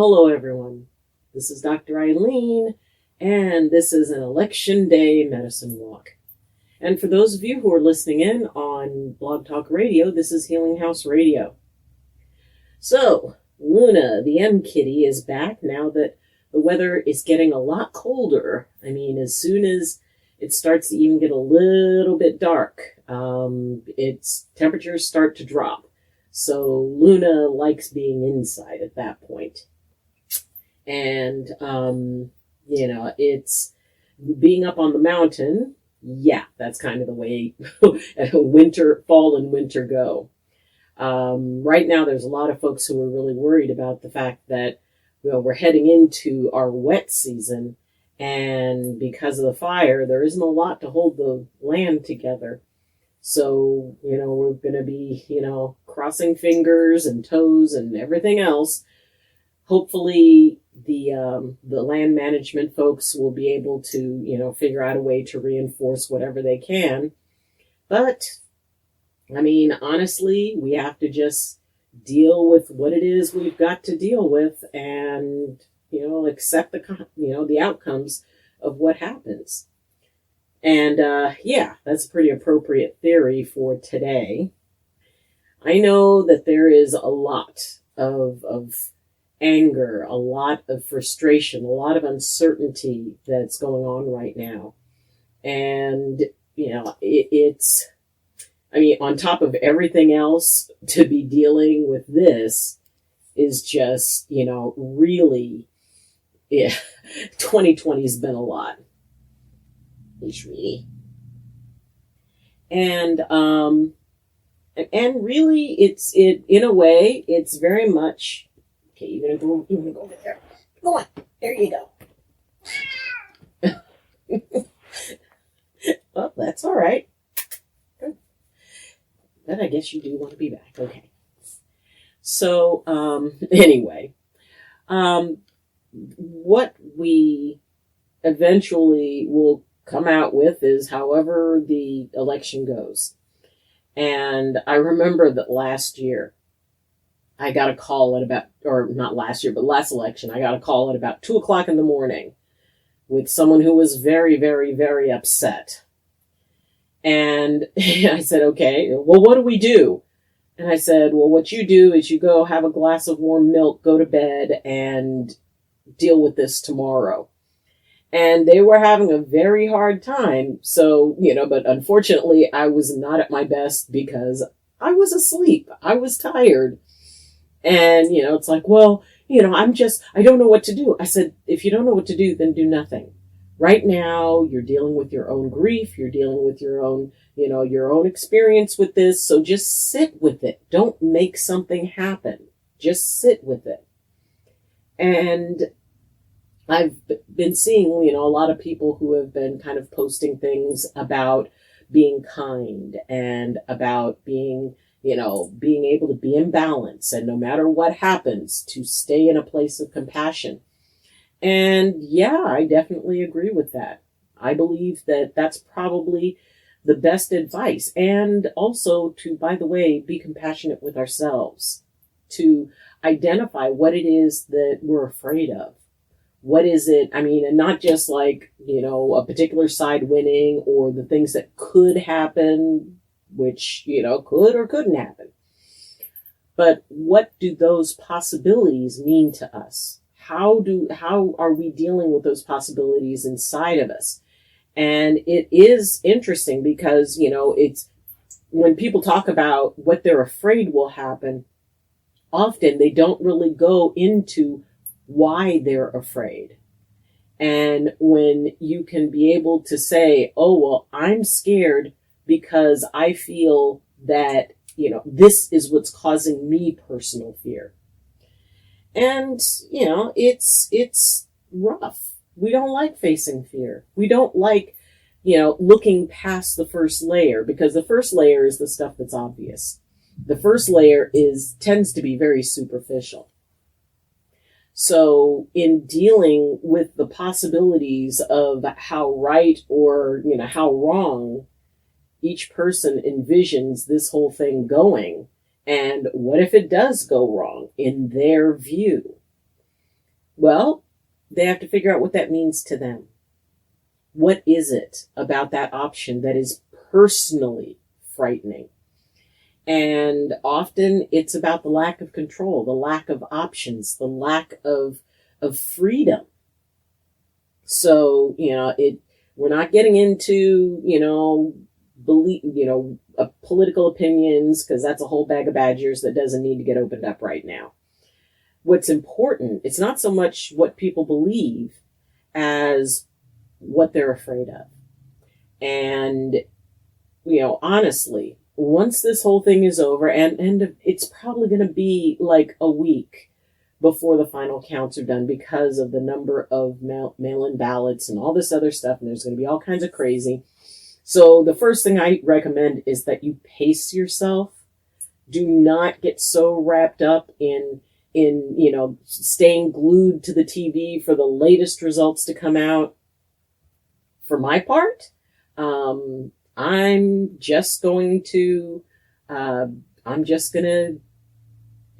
Hello, everyone. This is Dr. Ayleen, and this is an Election Day Medicine Walk. And for those of you who are listening in on Blog Talk Radio, this is Healing House Radio. So, Luna, the M Kitty, is back now that the weather is getting a lot colder. I mean, as soon as it starts to even get a little bit dark, its temperatures start to drop. So Luna likes being inside at that point. And, it's being up on the mountain. Yeah, that's kind of the way fall and winter go. Right now, there's a lot of folks who are really worried about the fact that, we're heading into our wet season. And because of the fire, there isn't a lot to hold the land together. So, we're going to be, crossing fingers and toes and everything else. Hopefully, the land management folks will be able to, figure out a way to reinforce whatever they can. But, honestly, we have to just deal with what it is we've got to deal with and, accept the outcomes of what happens. And, that's a pretty appropriate theory for today. I know that there is a lot of anger, a lot of frustration, a lot of uncertainty that's going on right now. And, it's on top of everything else, to be dealing with this is just, really, 2020's been a lot. Really. And really in a way, it's very much, okay, you're gonna go over there. Go on. There you go. Well, that's all right. Good. But I guess you do want to be back. Okay. So, anyway, what we eventually will come out with is however the election goes. And I remember that last year, I got a call last election, I got a call at about 2:00 in the morning with someone who was very, very, very upset. And I said, okay, well, what do we do? And I said, well, what you do is you go have a glass of warm milk, go to bed, and deal with this tomorrow. And they were having a very hard time. So, but unfortunately, I was not at my best because I was asleep. I was tired. And, it's like, well, I don't know what to do. I said, if you don't know what to do, then do nothing. Right now, you're dealing with your own grief. You're dealing with your own, your own experience with this. So just sit with it. Don't make something happen. Just sit with it. And I've been seeing, a lot of people who have been kind of posting things about being kind and about being able to be in balance and no matter what happens, to stay in a place of compassion. And yeah, I definitely agree with that. I believe that that's probably the best advice. And also to, by the way, be compassionate with ourselves, to identify what it is that we're afraid of. What is it? And not just like, a particular side winning or the things that could happen, which, could or couldn't happen. But what do those possibilities mean to us? How are we dealing with those possibilities inside of us? And it is interesting because, it's when people talk about what they're afraid will happen, often they don't really go into why they're afraid. And when you can be able to say, oh, well, I'm scared because I feel that, this is what's causing me personal fear. And, it's rough. We don't like facing fear. We don't like, looking past the first layer, because the first layer is the stuff that's obvious. The first layer tends to be very superficial. So in dealing with the possibilities of how right or, how wrong each person envisions this whole thing going, and what if it does go wrong in their view? Well, they have to figure out what that means to them. What is it about that option that is personally frightening? And often it's about the lack of control, the lack of options, the lack of freedom. So, we're not getting into, political opinions, because that's a whole bag of badgers that doesn't need to get opened up right now. What's important, it's not so much what people believe as what they're afraid of. And, honestly, once this whole thing is over, and it's probably going to be like a week before the final counts are done because of the number of mail-in ballots and all this other stuff, and there's going to be all kinds of crazy. So the first thing I recommend is that you pace yourself. Do not get so wrapped up in staying glued to the TV for the latest results to come out. For my part, I'm just going to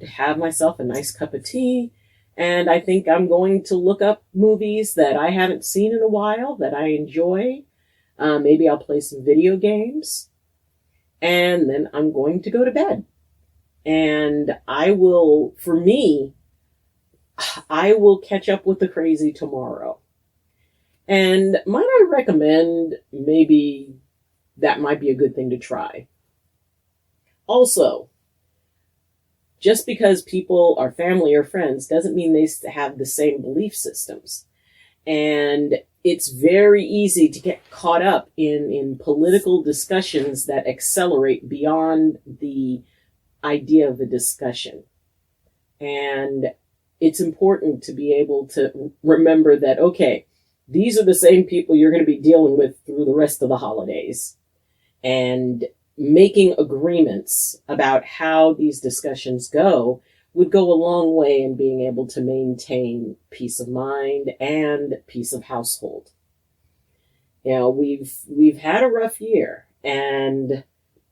have myself a nice cup of tea, and I think I'm going to look up movies that I haven't seen in a while that I enjoy. Maybe I'll play some video games, and then I'm going to go to bed. And I will catch up with the crazy tomorrow. And might I recommend maybe that might be a good thing to try. Also, just because people are family or friends doesn't mean they have the same belief systems. And it's very easy to get caught up in political discussions that accelerate beyond the idea of the discussion. And it's important to be able to remember that, okay, these are the same people you're going to be dealing with through the rest of the holidays. And making agreements about how these discussions go would go a long way in being able to maintain peace of mind and peace of household. We've had a rough year, and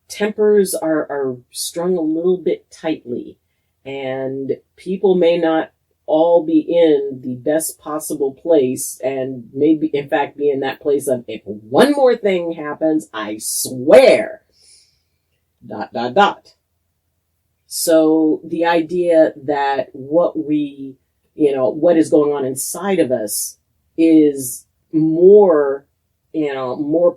tempers are strung a little bit tightly, and people may not all be in the best possible place, and maybe in fact be in that place of, if one more thing happens, I swear, ... So the idea that what is going on inside of us is more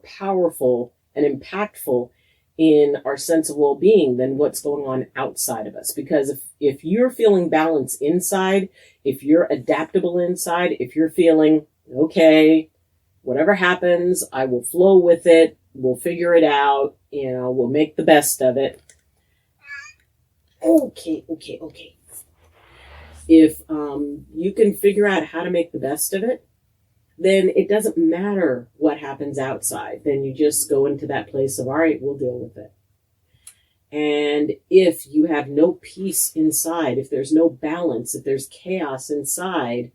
powerful and impactful in our sense of well-being than what's going on outside of us. Because if you're feeling balanced inside, if you're adaptable inside, if you're feeling, okay, whatever happens, I will flow with it, we'll figure it out, we'll make the best of it. Okay. If you can figure out how to make the best of it, then it doesn't matter what happens outside. Then you just go into that place of, all right, we'll deal with it. And if you have no peace inside, if there's no balance, if there's chaos inside,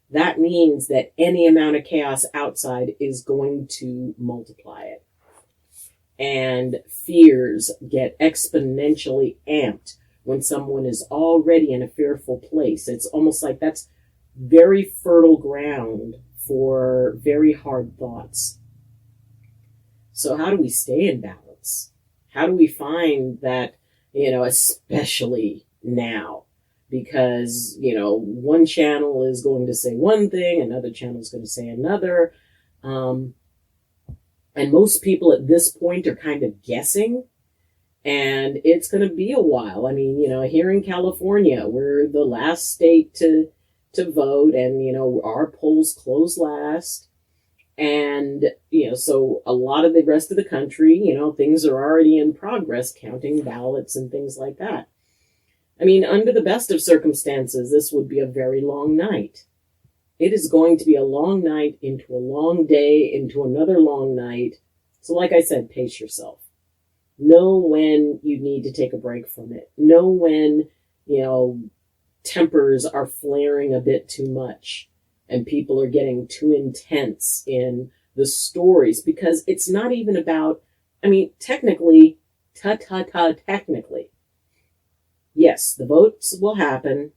that means that any amount of chaos outside is going to multiply it. And fears get exponentially amped when someone is already in a fearful place. It's almost like that's very fertile ground for very hard thoughts. So how do we stay in balance? How do we find that, especially now? Because, one channel is going to say one thing, another channel is going to say another. And most people at this point are kind of guessing. And it's going to be a while. I mean, here in California, we're the last state to vote, and, our polls close last. And, so a lot of the rest of the country, things are already in progress, counting ballots and things like that. I mean, under the best of circumstances, this would be a very long night. It is going to be a long night into a long day, into another long night. So like I said, pace yourself. Know when you need to take a break from it. Know when, tempers are flaring a bit too much and people are getting too intense in the stories, because it's not even about, technically, technically, yes, the votes will happen.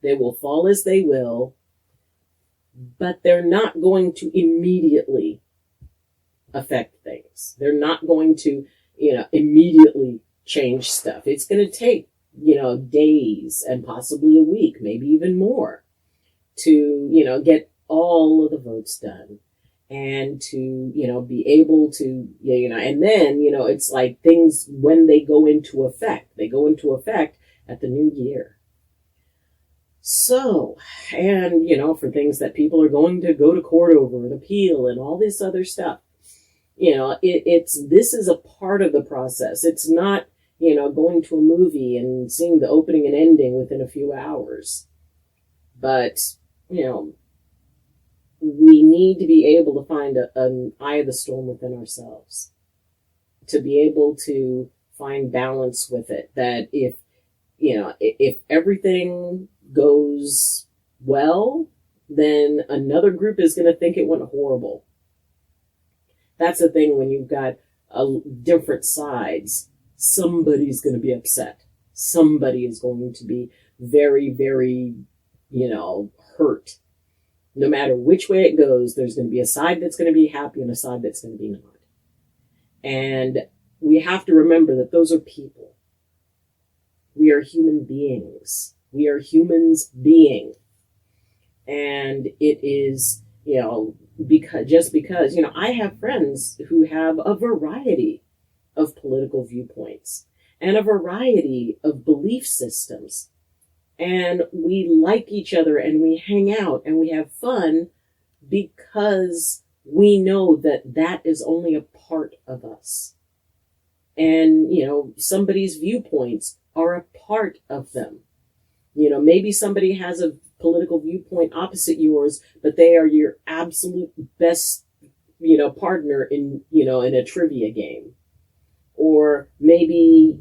They will fall as they will, but they're not going to immediately affect things. They're not going to, immediately change stuff. It's going to take, days and possibly a week, maybe even more to, get all of the votes done and to, be able to, and then, it's like things when they go into effect at the new year. So, and, for things that people are going to go to court over and appeal and all this other stuff, this is a part of the process. It's not, going to a movie and seeing the opening and ending within a few hours. But, we need to be able to find an eye of the storm within ourselves, to be able to find balance with it. That if everything goes well, then another group is going to think it went horrible. That's the thing when you've got different sides. Somebody's going to be upset. Somebody is going to be very, very, hurt. No matter which way it goes, there's going to be a side that's going to be happy and a side that's going to be not. And we have to remember that those are people. We are human beings. We are humans being. And it is, because, I have friends who have a variety of political viewpoints and a variety of belief systems. And we like each other and we hang out and we have fun because we know that that is only a part of us. And, somebody's viewpoints are a part of them. Maybe somebody has a political viewpoint opposite yours, but they are your absolute best, partner in a trivia game. Or maybe,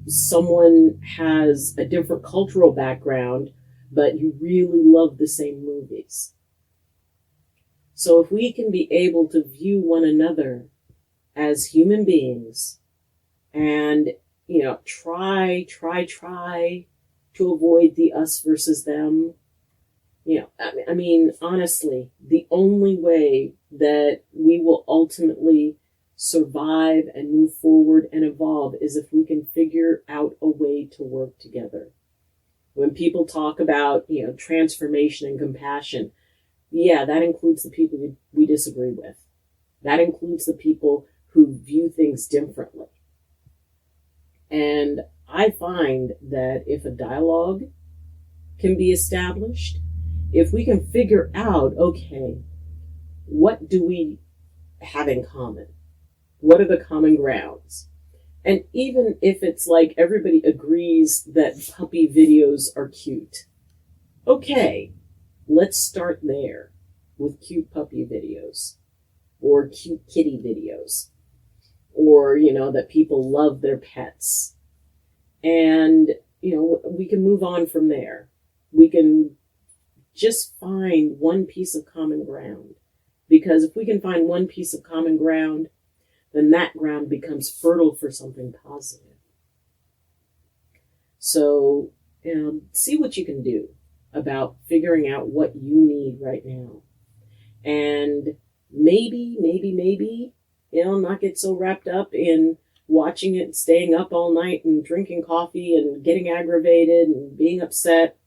someone has a different cultural background, but you really love the same movies. So if we can be able to view one another as human beings and, try to avoid the us versus them, honestly, the only way that we will ultimately survive and move forward and evolve is if we can figure out a way to work together. When people talk about, transformation and compassion, yeah, that includes the people we disagree with. That includes the people who view things differently. And I find that if a dialogue can be established, if we can figure out, okay, what do we have in common? What are the common grounds? And even if it's like everybody agrees that puppy videos are cute, okay, let's start there with cute puppy videos or cute kitty videos, or, that people love their pets. And, we can move on from there. We can just find one piece of common ground. Because if we can find one piece of common ground, then that ground becomes fertile for something positive. So, see what you can do about figuring out what you need right now. And maybe, not get so wrapped up in watching it, staying up all night and drinking coffee and getting aggravated and being upset.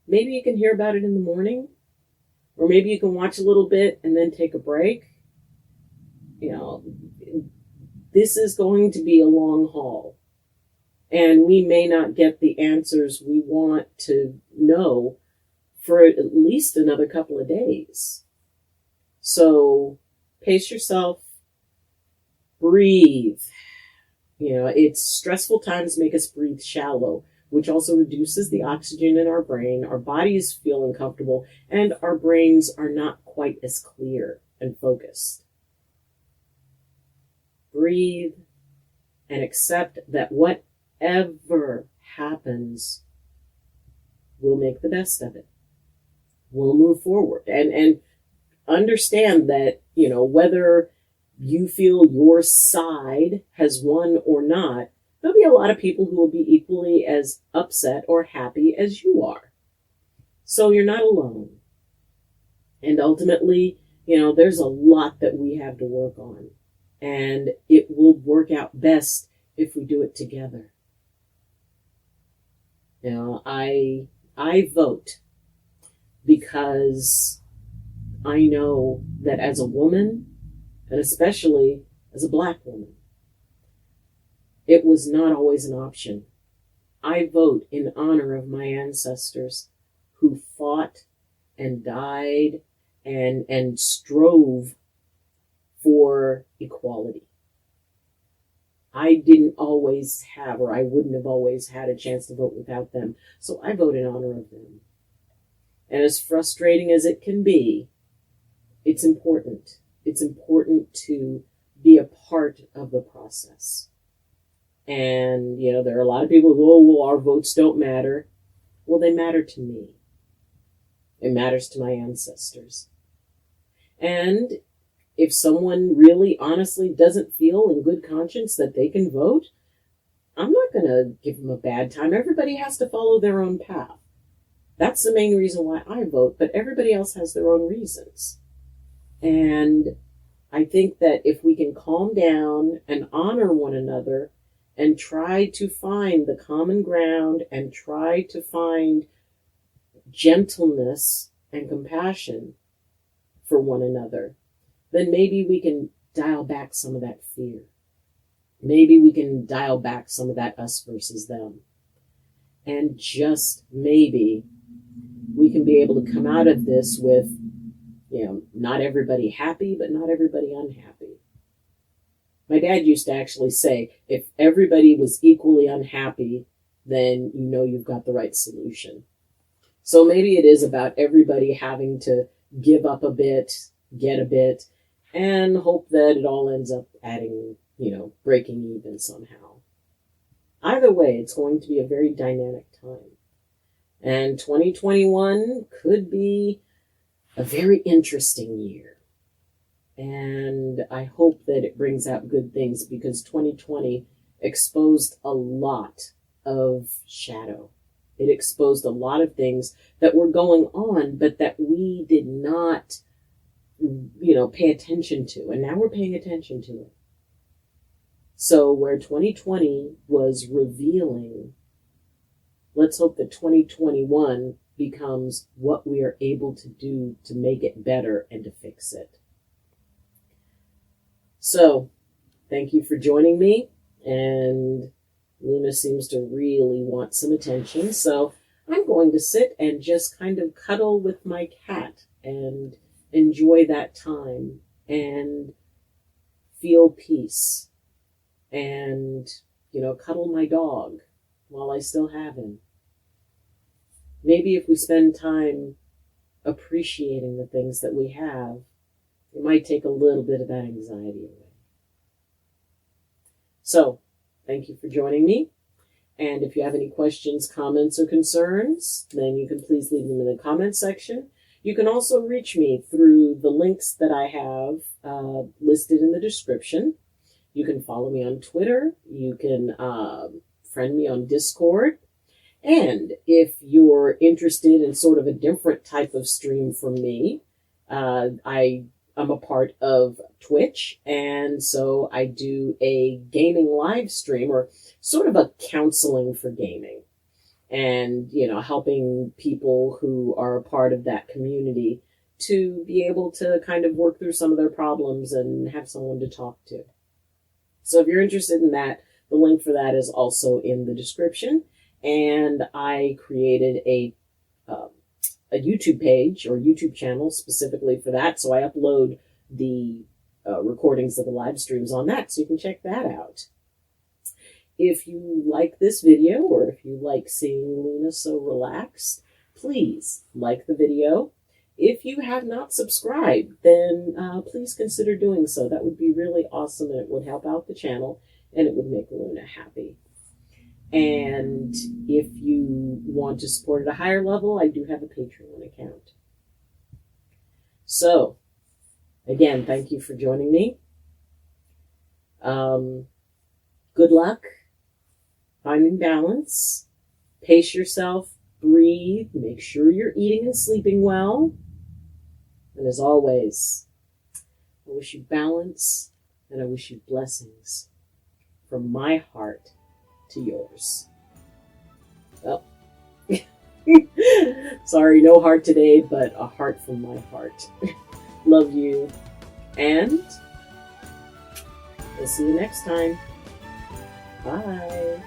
Maybe you can hear about it in the morning, or maybe you can watch a little bit and then take a break. This is going to be a long haul, and we may not get the answers we want to know for at least another couple of days. So pace yourself, breathe. It's stressful times make us breathe shallow, which also reduces the oxygen in our brain. Our bodies feel uncomfortable, and our brains are not quite as clear and focused. Breathe and accept that whatever happens, we'll make the best of it. We'll move forward and understand that, whether you feel your side has won or not, there'll be a lot of people who will be equally as upset or happy as you are. So you're not alone. And ultimately, there's a lot that we have to work on. And it will work out best if we do it together. I vote because I know that as a woman, and especially as a Black woman, it was not always an option. I vote in honor of my ancestors who fought and died and strove for equality. I didn't always have, or I wouldn't have always had a chance to vote without them. So I vote in honor of them. And as frustrating as it can be, it's important. It's important to be a part of the process. And, there are a lot of people who go, well, our votes don't matter. Well, they matter to me. It matters to my ancestors. And if someone really honestly doesn't feel in good conscience that they can vote, I'm not going to give them a bad time. Everybody has to follow their own path. That's the main reason why I vote, but everybody else has their own reasons. And I think that if we can calm down and honor one another and try to find the common ground and try to find gentleness and compassion for one another, then maybe we can dial back some of that fear. Maybe we can dial back some of that us versus them. And just maybe we can be able to come out of this with, not everybody happy, but not everybody unhappy. My dad used to actually say, if everybody was equally unhappy, then you've got the right solution. So maybe it is about everybody having to give up a bit, get a bit, and hope that it all ends up adding, breaking even somehow. Either way, it's going to be a very dynamic time. And 2021 could be a very interesting year. And I hope that it brings out good things because 2020 exposed a lot of shadow. It exposed a lot of things that were going on, but that we did not, pay attention to. And now we're paying attention to it. So where 2020 was revealing, let's hope that 2021 becomes what we are able to do to make it better and to fix it. So, thank you for joining me. And Luna seems to really want some attention. So I'm going to sit and just kind of cuddle with my cat and enjoy that time and feel peace and, cuddle my dog while I still have him. Maybe if we spend time appreciating the things that we have, it might take a little bit of that anxiety away. So, thank you for joining me. And if you have any questions, comments, or concerns, then you can please leave them in the comments section. You can also reach me through the links that I have listed in the description. You can follow me on Twitter. You can friend me on Discord. And if you're interested in sort of a different type of stream from me, I'm a part of Twitch, and so I do a gaming live stream, or sort of a counseling for gaming, and, helping people who are a part of that community to be able to kind of work through some of their problems and have someone to talk to. So if you're interested in that, the link for that is also in the description. And I created a YouTube page or YouTube channel specifically for that. So I upload the recordings of the live streams on that, so you can check that out. If you like this video, or if you like seeing Luna so relaxed, please like the video. If you have not subscribed, then please consider doing so. That would be really awesome, and it would help out the channel, and it would make Luna happy. And if you want to support at a higher level, I do have a Patreon account. So, again, thank you for joining me. Good luck. finding balance. Pace yourself, breathe, make sure you're eating and sleeping well. And as always, I wish you balance and I wish you blessings from my heart to yours. Well, sorry, no heart today, but a heart from my heart. Love you, and we'll see you next time. Bye.